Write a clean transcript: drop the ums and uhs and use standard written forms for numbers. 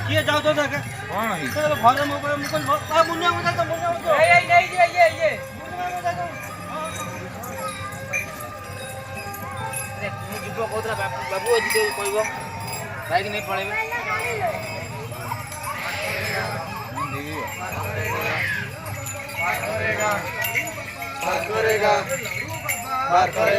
किए जाओ तो देखे कौन है चलो घर में मुकुल आ मुन्ना में जाता मुन्ना में तो ए नहीं ये मुन्ना में जाता अरे तू जीव कोतरा बाबू जी कहबो बाइक नहीं पड़ेबे करेगा बार करेगा